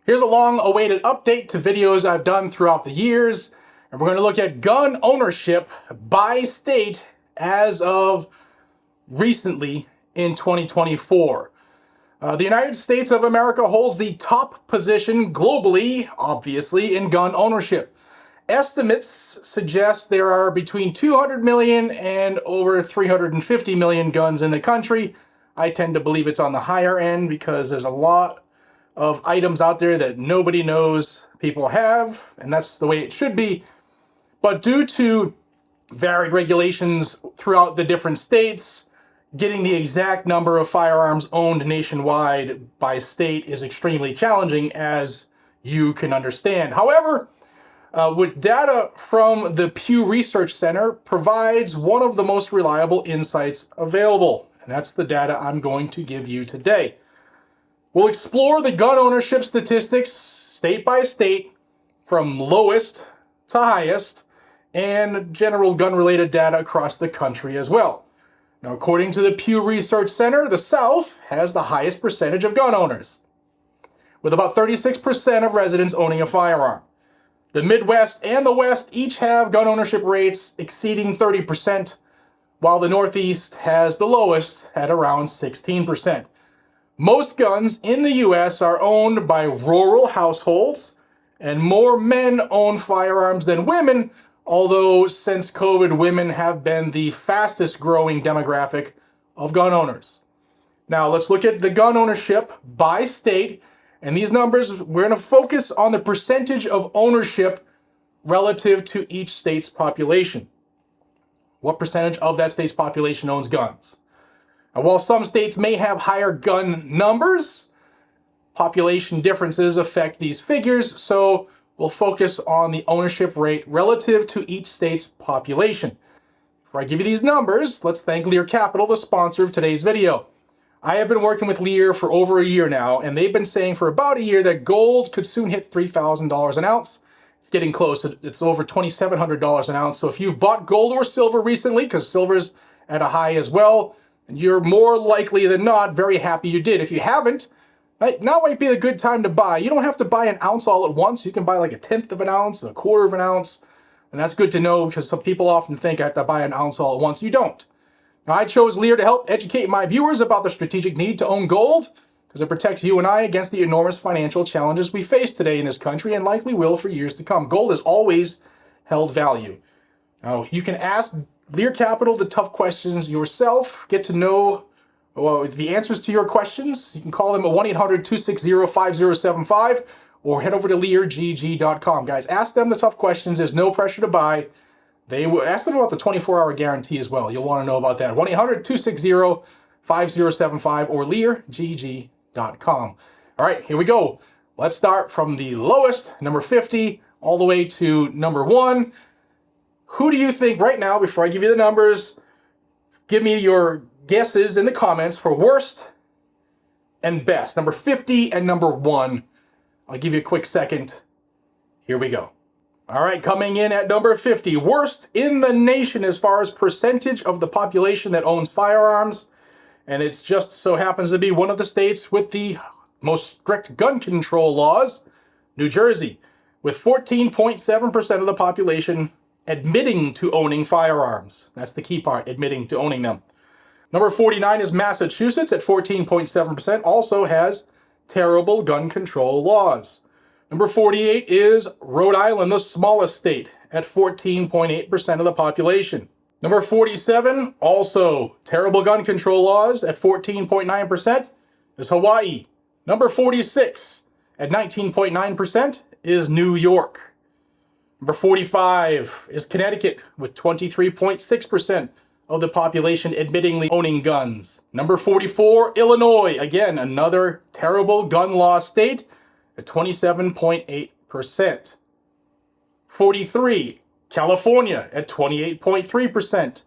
Here's a long-awaited update to videos I've done throughout the years, and we're going to look at gun ownership by state as of recently in 2024. The United States of America holds the top position globally, obviously, in gun ownership. Estimates suggest there are between 200 million and over 350 million guns in the country. I tend to believe it's on the higher end because there's a lot of items out there that nobody knows people have, and that's the way it should be. But due to varied regulations throughout the different states, getting the exact number of firearms owned nationwide by state is extremely challenging, as you can understand. However, with data from the Pew Research Center provides one of the most reliable insights available, and that's the data I'm going to give you today. We'll explore the gun ownership statistics state by state, from lowest to highest, and general gun-related data across the country as well. Now, according to the Pew Research Center, the South has the highest percentage of gun owners, with about 36% of residents owning a firearm. The Midwest and the West each have gun ownership rates exceeding 30%, while the Northeast has the lowest at around 16%. Most guns in the U.S. are owned by rural households, and more men own firearms than women, although since COVID, women have been the fastest growing demographic of gun owners. Now let's look at the gun ownership by state, and these numbers, we're going to focus on the percentage of ownership relative to each state's population. What percentage of that state's population owns guns? And while some states may have higher gun numbers, population differences affect these figures, so we'll focus on the ownership rate relative to each state's population. Before I give you these numbers, let's thank Lear Capital, the sponsor of today's video. I have been working with Lear for over a year now, and they've been saying for about a year that gold could soon hit $3,000 an ounce. It's getting close. It's over $2,700 an ounce. So if you've bought gold or silver recently, because silver's at a high as well, you're more likely than not very happy you did. If you haven't, now might be a good time to buy. You don't have to buy an ounce all at once. You can buy like 1/10 of an ounce, 1/4 of an ounce. And that's good to know, because some people often think I have to buy an ounce all at once. You don't. Now, I chose Lear to help educate my viewers about the strategic need to own gold, because it protects you and I against the enormous financial challenges we face today in this country and likely will for years to come. Gold has always held value. Now, you can ask Lear Capital the tough questions yourself, get to know the answers to your questions. You can call them at 1-800-260-5075 or head over to LearGG.com. Guys, ask them the tough questions. There's no pressure to buy. They will ask them about the 24-hour guarantee as well. You'll want to know about that. 1-800-260-5075 or LearGG.com. All right, here we go. Let's start from the lowest, number 50, all the way to number 1. Who do you think right now, before I give you the numbers, give me your guesses in the comments for worst and best. Number 50 and number 1. I'll give you a quick second. Here we go. All right, coming in at number 50, worst in the nation as far as percentage of the population that owns firearms. And it's just so happens to be one of the states with the most strict gun control laws, New Jersey, with 14.7% of the population admitting to owning firearms. That's the key part, admitting to owning them. Number 49 is Massachusetts at 14.7%, also has terrible gun control laws. Number 48 is Rhode Island, the smallest state, at 14.8% of the population. Number 47, also terrible gun control laws at 14.9%, is Hawaii. Number 46 at 19.9% is New York. Number 45 is Connecticut with 23.6% of the population admittingly owning guns. Number 44, Illinois, again, another terrible gun law state at 27.8%. 43, California at 28.3%.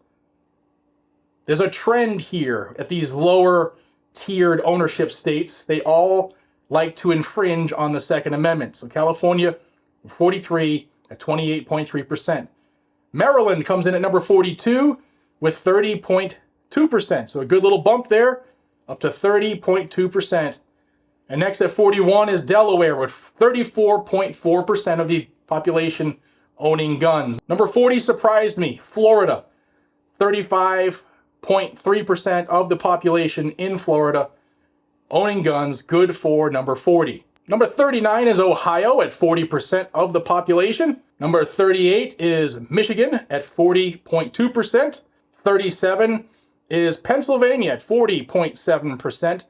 There's a trend here at these lower tiered ownership states. They all like to infringe on the Second Amendment. So California, 43 at 28.3%. Maryland comes in at number 42 with 30.2%. So a good little bump there, up to 30.2% And next at 41 is Delaware with 34.4% of the population owning guns. Number 40 surprised me, Florida. 35.3% of the population in Florida owning guns, good for number 40. Number 39 is Ohio at 40% of the population. Number 38 is Michigan at 40.2%. 37 is Pennsylvania at 40.7%.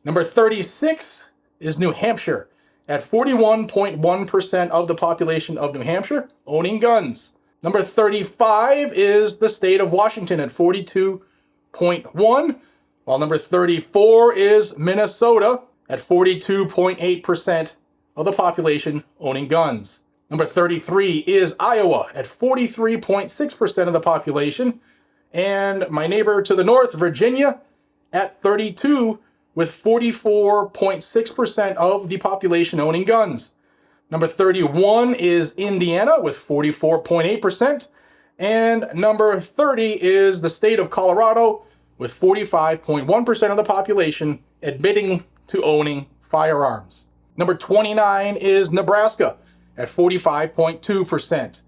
Number 36 is New Hampshire at 41.1% of the population of New Hampshire owning guns. Number 35 is the state of Washington at 42.1%, while number 34 is Minnesota at 42.8% of the population owning guns. Number 33 is Iowa at 43.6% of the population, and my neighbor to the north, Virginia, at 32 with 44.6% of the population owning guns. Number 31 is Indiana with 44.8%, and number 30 is the state of Colorado with 45.1% of the population admitting to owning firearms. Number 29 is Nebraska at 45.2%.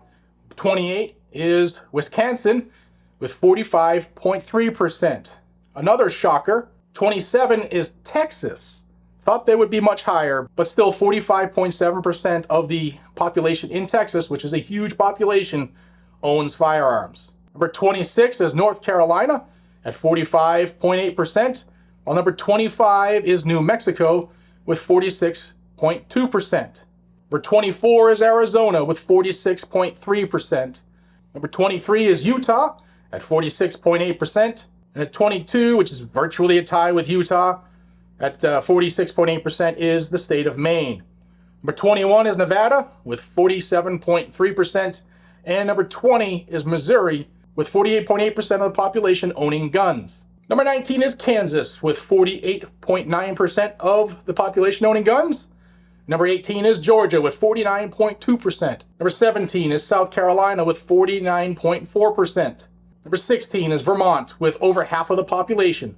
28 is Wisconsin with 45.3%. Another shocker, 27 is Texas. Thought they would be much higher, but still 45.7% of the population in Texas, which is a huge population, owns firearms. Number 26 is North Carolina at 45.8%, while number 25 is New Mexico with 46.2%. Number 24 is Arizona with 46.3%. Number 23 is Utah at 46.8%. And at 22, which is virtually a tie with Utah, at 46.8% is the state of Maine. Number 21 is Nevada with 47.3%. And number 20 is Missouri with 48.8% of the population owning guns. Number 19 is Kansas with 48.9% of the population owning guns. Number 18 is Georgia with 49.2%. Number 17 is South Carolina with 49.4%. Number 16 is Vermont with over half of the population,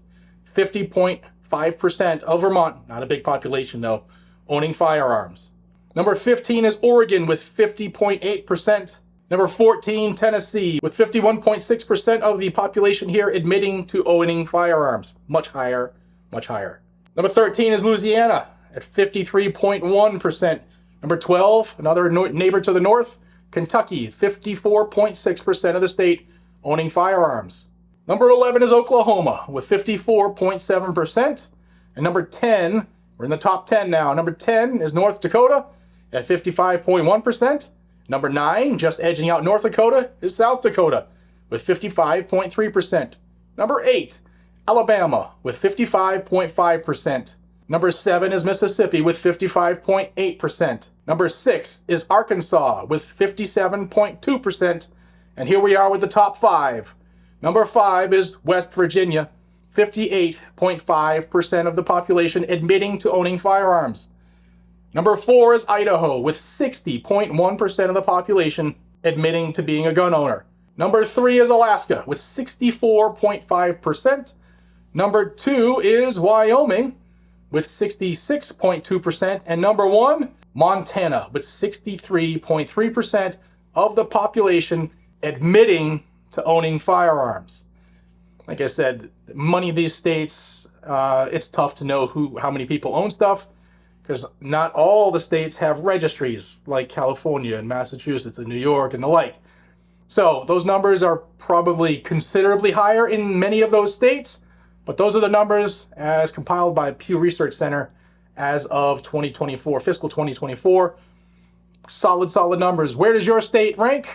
50.5% of Vermont, not a big population though, owning firearms. Number 15 is Oregon with 50.8%. Number 14, Tennessee, with 51.6% of the population here admitting to owning firearms. Much higher, much higher. Number 13 is Louisiana at 53.1%. Number 12, another neighbor to the north, Kentucky, 54.6% of the state owning firearms. Number 11 is Oklahoma with 54.7%. And number 10, we're in the top 10 now. Number 10 is North Dakota at 55.1%. Number 9, just edging out North Dakota, is South Dakota with 55.3%. Number 8, Alabama with 55.5%. Number 7 is Mississippi with 55.8%. Number 6 is Arkansas with 57.2%. And here we are with the top 5. Number 5 is West Virginia, 58.5% of the population admitting to owning firearms. Number 4 is Idaho with 60.1% of the population admitting to being a gun owner. Number 3 is Alaska with 64.5%. Number 2 is Wyoming with 66.2%. And number 1, Montana with 63.3% of the population admitting to owning firearms. Like I said, many of these states, it's tough to know how many people own stuff, because not all the states have registries like California and Massachusetts and New York and the like. So those numbers are probably considerably higher in many of those states, but those are the numbers as compiled by Pew Research Center as of 2024, fiscal 2024. Solid numbers. Where does your state rank?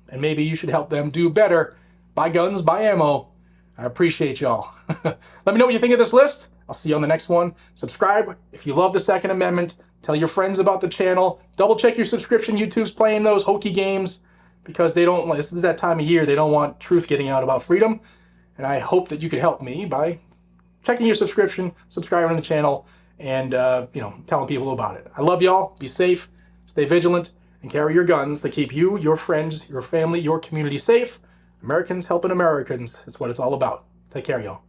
And maybe you should help them do better. Buy guns, buy ammo. I appreciate y'all. Let me know what you think of this list. I'll see you on the next one. Subscribe if you love the Second Amendment. Tell your friends about the channel. Double check your subscription. YouTube's playing those hokey games because this is that time of year, they don't want truth getting out about freedom. And I hope that you could help me by checking your subscription, subscribing to the channel, and telling people about it. I love y'all. Be safe, stay vigilant, and carry your guns to keep you, your friends, your family, your community safe. Americans helping Americans. That's what it's all about. Take care, y'all.